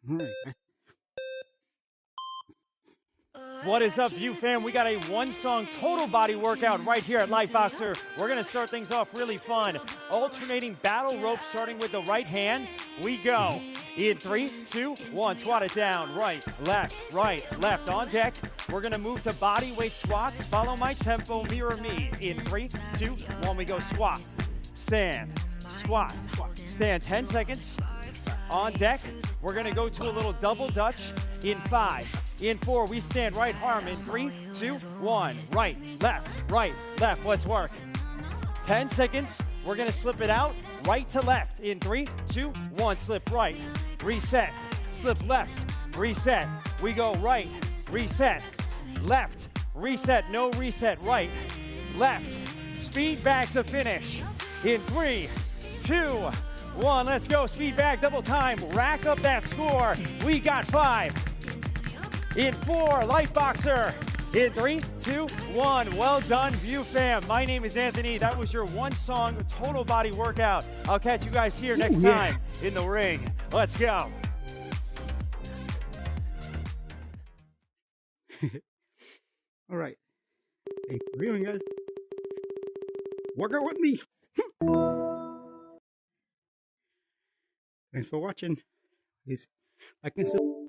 All right. What is up, View fam? We got a one-song total body workout right here at Liteboxer. We're going to start things off really fun. Alternating battle rope starting with the right hand. We go. In 3, 2, 1. Squat it down. Right, left. On deck. We're going to move to body weight squats. Follow my tempo. Mirror me. In 3, 2, 1. We go squat. Stand. Squat. Stand 10 seconds. On deck. We're going to go to a little double Dutch. In 5. In 4, we stand right arm in 3, 2, 1. Right, left. Let's work. 10 seconds. We're going to slip it out. Right to left. In 3, 2, 1. Slip right. Reset. Slip left. Reset. We go right. Reset. Left. Reset. No reset. Right. Left. Speed back to finish. In 3, 2, 1. Let's go. Speed back. Double time. Rack up that score. We got 5. In 4, Liteboxer. In 3, 2, 1. Well done, View fam. My name is Anthony. That was your one-song total body workout. I'll catch you guys here next time in the ring. Let's go. All right. Hey, for real, guys. Work out with me. Thanks for watching. Please like and subscribe.